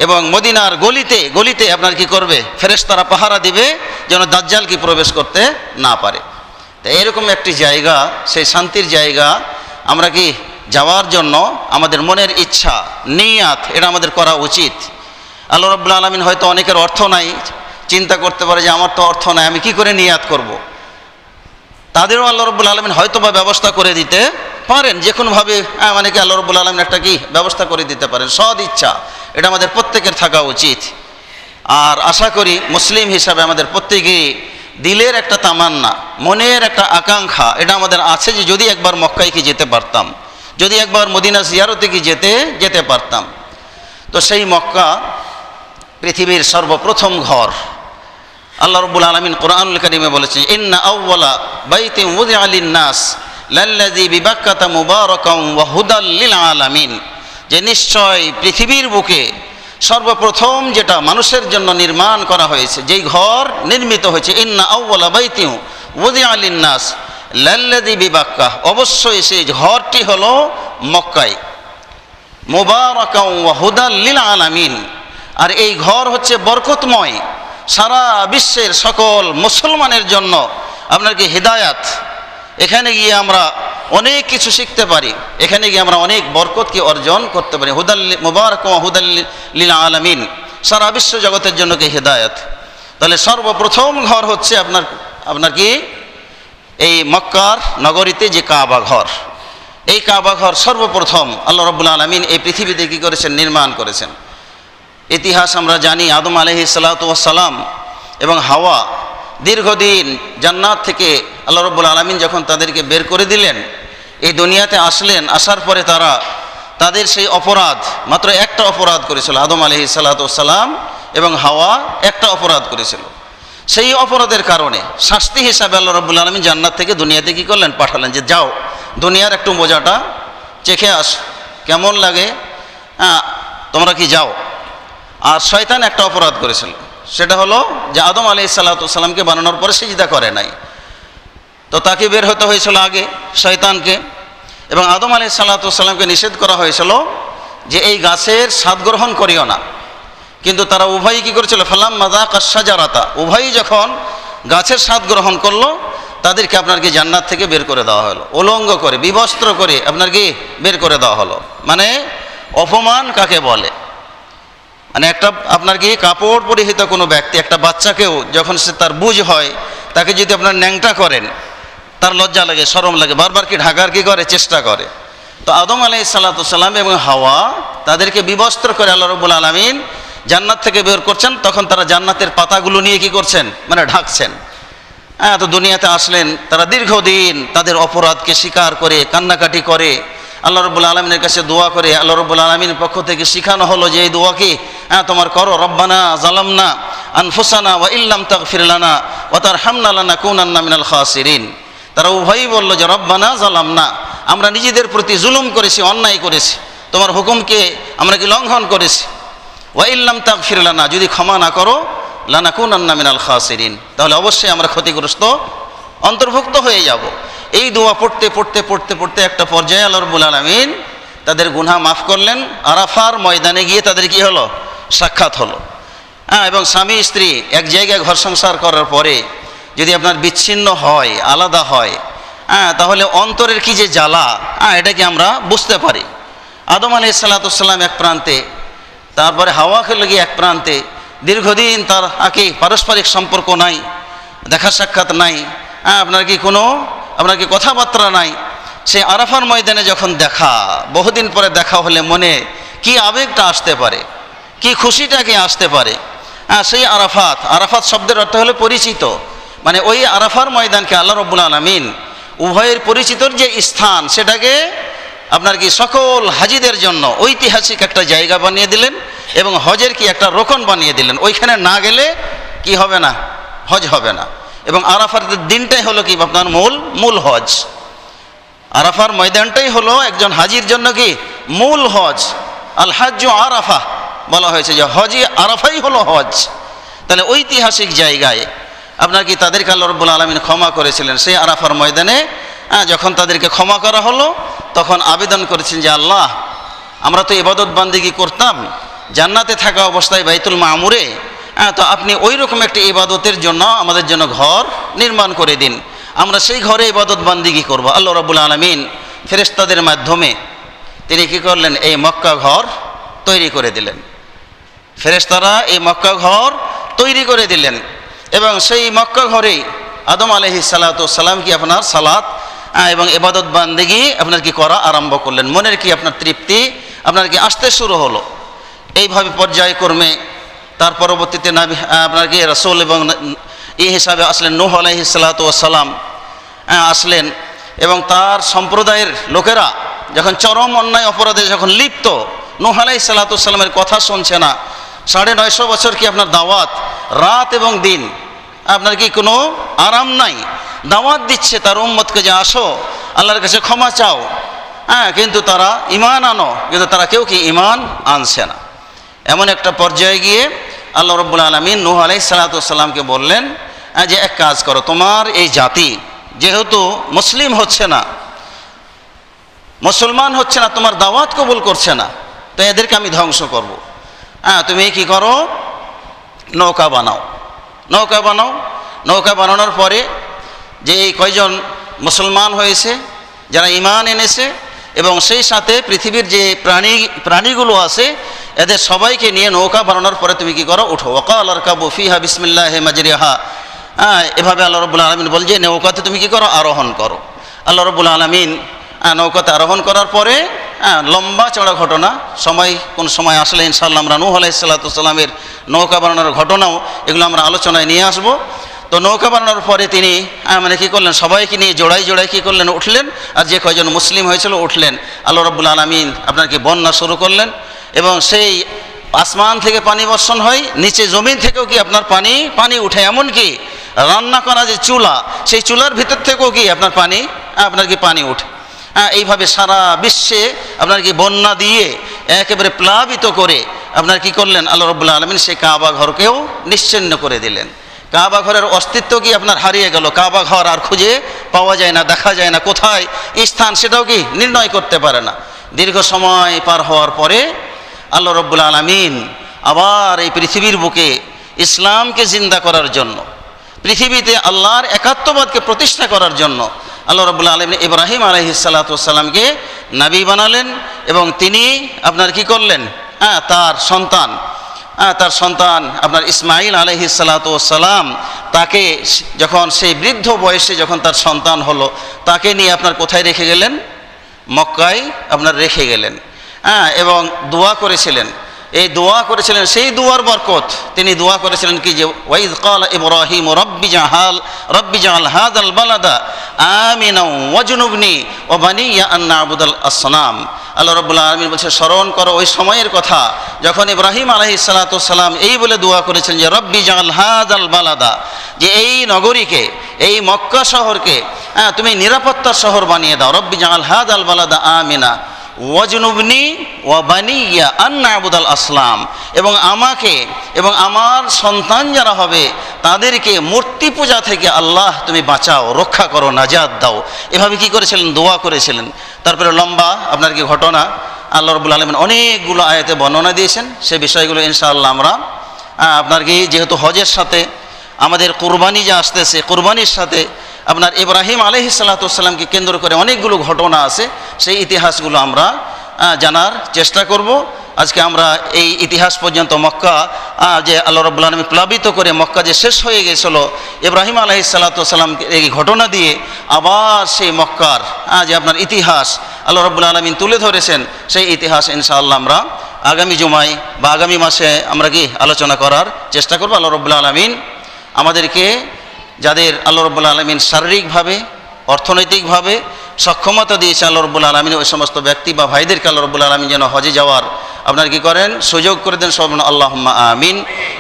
এবং মদিনার গলিতে গলিতে আপনার কি করবে, ফেরেশতারা পাহারা দিবে যেন দাজ্জাল কি প্রবেশ করতে না পারে। তো এরকম একটি জায়গা, সেই শান্তির জায়গা আমরা কি যাওয়ার জন্য আমাদের মনের ইচ্ছা, নিয়াত, এটা আমাদের করা উচিত। আল্লাহ রাব্বুল আলামিন হয়তো অনেকের অর্থ নাই, চিন্তা করতে পারে যে আমার তো অর্থ নাই, আমি কি করে নিয়াত করব। তাদেরও আল্লাহ রাব্বুল আলামিন হয়তো বা ব্যবস্থা করে দিতে পারেন, যে কোনোভাবে মানে কি আল্লাহ রাব্বুল আলামিন একটা কি ব্যবস্থা করে দিতে পারেন। সৎ ইচ্ছা এটা আমাদের প্রত্যেকের থাকা উচিত। আর আশা করি মুসলিম হিসাবে আমাদের প্রত্যেকেরই দিলের একটা তামান্না, মনের একটা আকাঙ্ক্ষা এটা আমাদের আছে যে যদি একবার মক্কায় কি যেতে পারতাম, যদি একবার মদিনা জিয়ারতে কি যেতে পারতাম। তো সেই মক্কা পৃথিবীর সর্বপ্রথম ঘর। আল্লাহ রাব্বুল আলামিন কোরআনুল কারীমে বলেছেন, ইন্না আউওয়ালা বাইতিন উযিআ লিন-নাস লাল্লাযী বিবাক্কাতা মুবারাকান ওয়া হুদাল লিল আলামিন, যে নিশ্চয় পৃথিবীর বুকে সর্বপ্রথম যেটা মানুষের জন্য নির্মাণ করা হয়েছে, যেই ঘর নির্মিত হয়েছে, ইন্না আউওয়ালা বাইতিন উযিআ লিন-নাস লাল্লাযী বিবাক্কা, অবশ্যই সেই ঘরটি হলো মক্কায়, মুবারাকান ওয়া হুদাল লিল আলামিন। আর এই ঘর হচ্ছে বরকতময়, সারা বিশ্বের সকল মুসলমানের জন্য আপনার কি হিদায়াত। এখানে গিয়ে আমরা অনেক কিছু শিখতে পারি, এখানে গিয়ে আমরা অনেক বরকতকে অর্জন করতে পারি। হুদাল মুবারাক ওয়া হুদাল লিল আলামিন, সারা বিশ্ব জগতের জন্য কি হিদায়াত। তাহলে সর্বপ্রথম ঘর হচ্ছে আপনার কি এই মক্কার নগরীতে যে কাবা ঘর, এই কাবা ঘর সর্বপ্রথম আল্লাহ রাব্বুল আলামিন এই পৃথিবীতে কী করেছেন, নির্মাণ করেছেন। ইতিহাস আমরা জানি, আদম আলাইহিস সালাতু ওয়াস সালাম এবং হাওয়া দীর্ঘদিন জান্নাত থেকে আল্লাহ রাব্বুল আলামিন যখন তাদেরকে বের করে দিলেন, এই দুনিয়াতে আসলেন, আসার পরে তাদের সেই অপরাধ, মাত্র একটা অপরাধ করেছিল আদম আলাইহিস সালাতু ওয়াস সালাম এবং হাওয়া, একটা অপরাধ করেছিল। সেই অপরাধের কারণে শাস্তি হিসাবে আল্লাহ রাব্বুল আলামিন জান্নাত থেকে দুনিয়াতে কী করলেন, পাঠালেন যে যাও দুনিয়ার একটু মজাটা চেখে আস, কেমন লাগে, তোমরা কি যাও। আর শয়তান একটা অপরাধ করেছিল, সেটা হলো যে আদম আলাইহিস সালাতু ওয়াস সালামকে বানানোর পরে সিজদা করে নাই, তো তাকে বের হতে হয়েছিল আগে শয়তানকে। এবং আদম আলাইহিস সালাতু ওয়াস সালামকে নিষেধ করা হয়েছিল যে এই গাছের স্বাদ গ্রহণ করিও না। কিন্তু তারা উভয়ই কী করেছিল, ফালাম্মা যাকাশ শাজারাতা, উভয়ই যখন গাছের স্বাদ গ্রহণ করলো, তাদেরকে আপনার কি জান্নাত থেকে বের করে দেওয়া হলো, উলঙ্গ করে, বিবস্ত্র করে আপনার কি বের করে দেওয়া হলো। মানে অপমান কাকে বলে, মানে একটা আপনার কি কাপড় পরিহিত কোনো ব্যক্তি, একটা বাচ্চাকেও যখন সে তার বুঝ হয়, তাকে যদি আপনার ন্যাংটা করেন, তার লজ্জা লাগে, শরম লাগে, বারবার কি ঢাকার কি করে, চেষ্টা করে। তো আদম আলাইহিস সালাতু ওয়াস সালাম এবং হাওয়া তাদেরকে বিবস্ত্র করে আল্লাহ রাব্বুল আলামিন জান্নাত থেকে বের করছেন। তখন তারা জান্নাতের পাতাগুলো নিয়ে কি করছেন, মানে ঢাকছেন। তো দুনিয়াতে আসলেন, তারা দীর্ঘদিন তাদের অপরাধকে স্বীকার করে কান্নাকাটি করে আল্লাহ রাব্বুল আলামিনের কাছে দোয়া করে। আল্লাহ রাব্বুল আলামিনের পক্ষ থেকে শেখানো হলো যে এই দোয়া কি তোমার করো, রব্বানা জালামনা আনফুসানা ওয়া ইল্লাম তাগফির লানা ওয়া তারহামনা লানাকুনান্না মিনাল খাসিরিন। তারা উভয়ই বলল যে রব্বানা জালামনা, আমরা নিজেদের প্রতি জুলুম করেছি, অন্যায় করেছি, তোমার হুকুমকে আমরা কি লঙ্ঘন করেছি। ওয়া ইল্লাম তাগফির লানা, যদি ক্ষমা না করো, লানাকুনান্না মিনাল খাসিরিন, তাহলে অবশ্যই আমরা ক্ষতিগ্রস্ত অন্তর্ভুক্ত হয়ে যাব। এই দোয়া পড়তে পড়তে পড়তে পড়তে একটা পর্যায়ে আল্লাহ রাব্বুল আলামিন তাদের গুনাহ মাফ করলেন। আরাফার ময়দানে গিয়ে তাদের কি হলো, সাক্ষাৎ হলো। এবং স্বামী স্ত্রী এক জায়গায় ঘর সংসার করার পরে যদি আপনার বিচ্ছিন্ন হয়, আলাদা হয়, তাহলে অন্তরের কি যে জ্বালা, এটাকে আমরা বুঝতে পারি। আদম আলাইহিস সালাতু ওয়াস সালাম এক প্রান্তে, তারপরে হাওয়া খেলে গিয়ে এক প্রান্তে, দীর্ঘদিন তার আগে পারস্পরিক সম্পর্ক নাই, দেখা সাক্ষাৎ নাই, আপনার কি কথাবার্তা নাই। সেই আরাফার ময়দানে যখন দেখা, বহুদিন পরে দেখা হলে মনে কি আবেগটা আসতে পারে, কি খুশিটা কি আসতে পারে। সেই আরাফাত শব্দের অর্থ হলো পরিচিত, মানে ওই আরাফার ময়দানকে আল্লাহ রাব্বুল আলামিন উভয়ের পরিচিতর যে স্থান, সেটাকে আপনার কি সকল হাজিদের জন্য ঐতিহাসিক একটা জায়গা বানিয়ে দিলেন এবং হজের কি একটা রোকন বানিয়ে দিলেন। ওইখানে না গেলে কি হবে না, হজ হবে না। এবং আরাফার দিনটাই হলো কি আপনার মূল হজ। আরাফার ময়দানটাই হলো একজন হাজির জন্য কি মূল হজ, আল হাজ্জু আরাফা বলা হয়েছে, যে হজে আরাফাই হলো হজ। তাহলে ঐতিহাসিক জায়গায় আপনার কি তাদেরকে আল্লাহ রাব্বুল আলামিন ক্ষমা করেছিলেন। সেই আরাফার ময়দানে যখন তাদেরকে ক্ষমা করা হলো, তখন আবেদন করেছেন যে আল্লাহ, আমরা তো ইবাদত বান্দিগি করতাম জান্নাতে থাকা অবস্থায় বাইতুল মামুরে, তো আপনি ওই রকম একটি ইবাদতের জন্য আমাদের জন্য ঘর নির্মাণ করে দিন, আমরা সেই ঘরে ইবাদত বান্দিগি করব। আল্লাহ রাব্বুল আলামিন ফেরেশতাদের মাধ্যমে তিনি কি করলেন, এই মক্কা ঘর তৈরি করে দিলেন। ফেরেশতারা এই মক্কা ঘর তৈরি করে দিলেন, এবং সেই মক্কা ঘরেই আদম আলাইহিস সালাতু ওয়াস সালাম কি আপনার সালাত এবং ইবাদত বান্দিগি আপনার কি করা আরম্ভ করলেন। মনের কি আপনার তৃপ্তি আপনার কি আসতে শুরু হলো। এইভাবে পর্যায়ক্রমে তার পরবর্তীতে নবী আপনার কি রাসূল এবং এই হিসাবে আসলেন নূহ আলাইহিস সালাতু ওয়াস সালাম আসলেন, এবং তার সম্প্রদায়ের লোকেরা যখন চরম অন্যায় অপরাধে যখন লিপ্ত, নূহ আলাইহিস সালাতু ওয়াস সালামের কথা শুনছে না। 950 বছর কি আপনার দাওয়াত, রাত এবং দিন আপনার কি কোনো আরাম নাই, দাওয়াত দিচ্ছে তার উম্মতকে যে আসো আল্লাহর কাছে ক্ষমা চাও, কিন্তু তারা ঈমান আনো, কিন্তু তারা কেউ কি ঈমান আনছে না। এমন একটা পর্যায়ে গিয়ে আল্লাহ রাব্বুল আলামিন নূহ আলাইহিস সালাতু ওয়াস সালামকে বললেন যে এক কাজ করো, তোমার এই জাতি যেহেতু মুসলিম হচ্ছে না, মুসলমান হচ্ছে না, তোমার দাওয়াত কবুল করছে না, তো এদেরকে আমি ধ্বংস করব। তুমি কি করো, নৌকা বানাও, নৌকা বানাও। নৌকা বানানোর পরে যে এই কয়জন মুসলমান হয়েছে, যারা ঈমান এনেছে, এবং সেই সাথে পৃথিবীর যে প্রাণীগুলো আছে, এদের সবাইকে নিয়ে নৌকা বানানোর পরে তুমি কি করো, উঠো। ওয়াকাল আরকাবু ফিহা বিসমিল্লাহি মাজরিহা, এভাবে আল্লাহ রাব্বুল আলামিন বলেন যে নৌকাতে তুমি কি করো, আরোহণ করো। আল্লাহ রাব্বুল আলামিন নৌকাতে আরোহণ করার পরে লম্বা চড়া ঘটনা, কোন সময় আসলে ইনশাআল্লাহ আমরা নূহ আলাইহিস সালাতু ওয়াস সালামের নৌকা বানানোর ঘটনাও এগুলো আমরা আলোচনায় নিয়ে আসব। তো নৌকা বানানোর পরে তিনি মানে কী করলেন, সবাইকে নিয়ে জোড়ায় জোড়ায় কী করলেন, উঠলেন, আর যে কয়জন মুসলিম হয়েছিল উঠলেন। আল্লাহ রাব্বুল আলামিন আপনার কি বন্যা শুরু করলেন, এবং সেই আসমান থেকে পানি বর্ষণ হয়, নিচে জমিন থেকেও কি আপনার পানি উঠে, এমনকি রান্না করা যে চুলা, সেই চুলার ভিতর থেকেও কি আপনার পানি উঠে। এইভাবে সারা বিশ্বে আপনার কি বন্যা দিয়ে একেবারে প্লাবিত করে আপনার কি করলেন, আল্লাহ রাব্বুল আলামিন সেই কাবা ঘরকেও নিশ্চিহ্ন করে দিলেন। কাবা ঘরের অস্তিত্ব কি আপনার হারিয়ে গেল, কাবা ঘর আর খুঁজে পাওয়া যায় না, দেখা যায় না, কোথায় স্থান সেটাও কি নির্ণয় করতে পারে না। দীর্ঘ সময় পার হওয়ার পরে আল্লাহ রাব্বুল আলামিন আবার এই পৃথিবীর বুকে ইসলামকে জিন্দা করার জন্য, পৃথিবীতে আল্লাহর একাত্মবাদকে প্রতিষ্ঠা করার জন্য আল্লাহ রাব্বুল আলামিন ইব্রাহিম আলাইহিস সালাতু ওয়াস সালামকে নবী বানালেন, এবং তিনি আপনার কি করলেন, তার সন্তান আপনার ইসমাইল আলাইহিস সালাতু ওয়াস সালাম, তাকে যখন সেই বৃদ্ধ বয়সে যখন তার সন্তান হলো, তাকে নিয়ে আপনার কোথায় রেখে গেলেন, মক্কায় আপনার রেখে গেলেন। এবং দোয়া করেছিলেন, এই দোয়া করেছিলেন, সেই দোয়ার বরকত তিনি দোয়া করেছিলেন কি, যে ওয়াইদ ক্বালা ইব্রাহিম রব্বি জাআল হাযাল বালাদা আমিনা ওয়াজনুবনি ওয়া বানিয়া আন না'বুদাল আসনাম। আল্লাহ রাব্বুল আলামিন বলছে, স্মরণ করো ওই সময়ের কথা যখন ইব্রাহিম আলাইহিস সালাতু ওয়াস সালাম এই বলে দোয়া করেছেন যে রব্বি জাআল হাযাল বালাদা, যে এই নগরীকে, এই মক্কা শহরকে তুমি নিরাপত্তার শহর বানিয়ে দাও। রব্বি জাআল হাযাল বালাদা আমিনা ওয়াজনুবনি ওয়া বানিয়া আন না'বুদাল আসলাম, এবং আমাকে এবং আমার সন্তান যারা হবে তাদেরকে মূর্তি পূজা থেকে আল্লাহ তুমি বাঁচাও, রক্ষা করো, নাজাত দাও। এভাবে কি করেছিলেন, দোয়া করেছিলেন। তারপরে লম্বা আপনার কি ঘটনা আল্লাহ রাব্বুল আলামিন অনেকগুলো আয়াতে বর্ণনা দিয়েছেন, সে বিষয়গুলো ইনশাআল্লাহ আমরা আপনার কি, যেহেতু হজের সাথে আমাদের কুরবানি যে আসতেছে, কুরবানির সাথে আপনার ইব্রাহিম আলাইহিস সালাতু ওয়াস সালামকে কেন্দ্র করে অনেকগুলো ঘটনা আছে, সেই ইতিহাসগুলো আমরা জানার চেষ্টা করব। আজকে আমরা এই ইতিহাস পর্যন্ত মক্কা যে আল্লাহ রাব্বুল আলামিন প্লাবিত করে মক্কা যে শেষ হয়ে গেছিল ইব্রাহিম আলাইহিস সালাতু ওয়াস সালামকে এই ঘটনা দিয়ে, আবার সেই মক্কার যে আপনার ইতিহাস আল্লাহ রাব্বুল আলামিন তুলে ধরেছেন, সেই ইতিহাস ইনশাআল্লাহ আমরা আগামী জুমায় বা আগামী মাসে আমরা কি আলোচনা করার চেষ্টা করব। আল্লাহ রাব্বুল আলামিন আমাদেরকে, যাদের আল্লাহ রাব্বুল আলামিন শারীরিকভাবে, অর্থনৈতিকভাবে সক্ষমতা দিয়েছে আল্লাহ রাব্বুল আলামিন, ওই সমস্ত ব্যক্তি বা ভাইদেরকে আল্লাহ রাব্বুল আলামিন যেন হজে যাওয়ার আপনার কি করেন, সুযোগ করে দেন, সব আল্লাহুম্মা আমিন।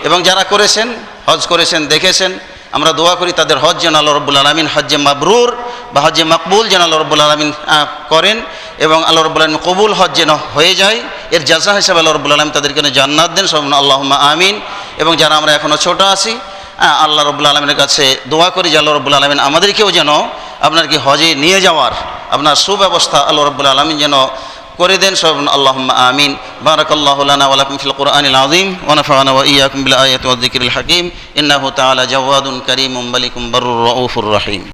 এবং যারা করেছেন, হজ করেছেন, দেখেছেন, আমরা দোয়া করি তাদের হজ যেন আল্লাহ রাব্বুল আলামিন হজ্জে মাবরুর বা হজ্জে মাকবুল যেন আল্লাহ রাব্বুল আলামিন করেন, এবং আল্লাহ রাব্বুল আলামিন কবুল হজ যেন হয়ে যায়, এর জাযা হিসেবে আল্লাহ রাব্বুল আলামিন তাদেরকে জান্নাত দেন, সবাই আল্লাহুম্মা আমিন। এবং যারা আমরা এখনও ছোট আছি, আল্লাহ রাব্বুল আলামিনের কাছে দোয়া করি যে আল্লাহ রাব্বুল আলামিন আমাদেরকেও যেন আপনার কি হজে নিয়ে যাওয়ার আপনার সুব্যবস্থা আল্লাহ রাব্বুল আলামিন যেন করে দেন, সবাই আল্লাহুম্মা আমিন। বারাকাল্লাহু লানা ওয়া লাকুম ফিল কুরআনিল আযীম ওয়া নাফা'না ওয়া ইয়্যাকুম বিল আয়াতি ওয়ায যিকরিল হাকীম ইন্নাহু তাআলা জাওয়াদুন কারীমুন মালিকুম বাররুর রাউফুর রহিম।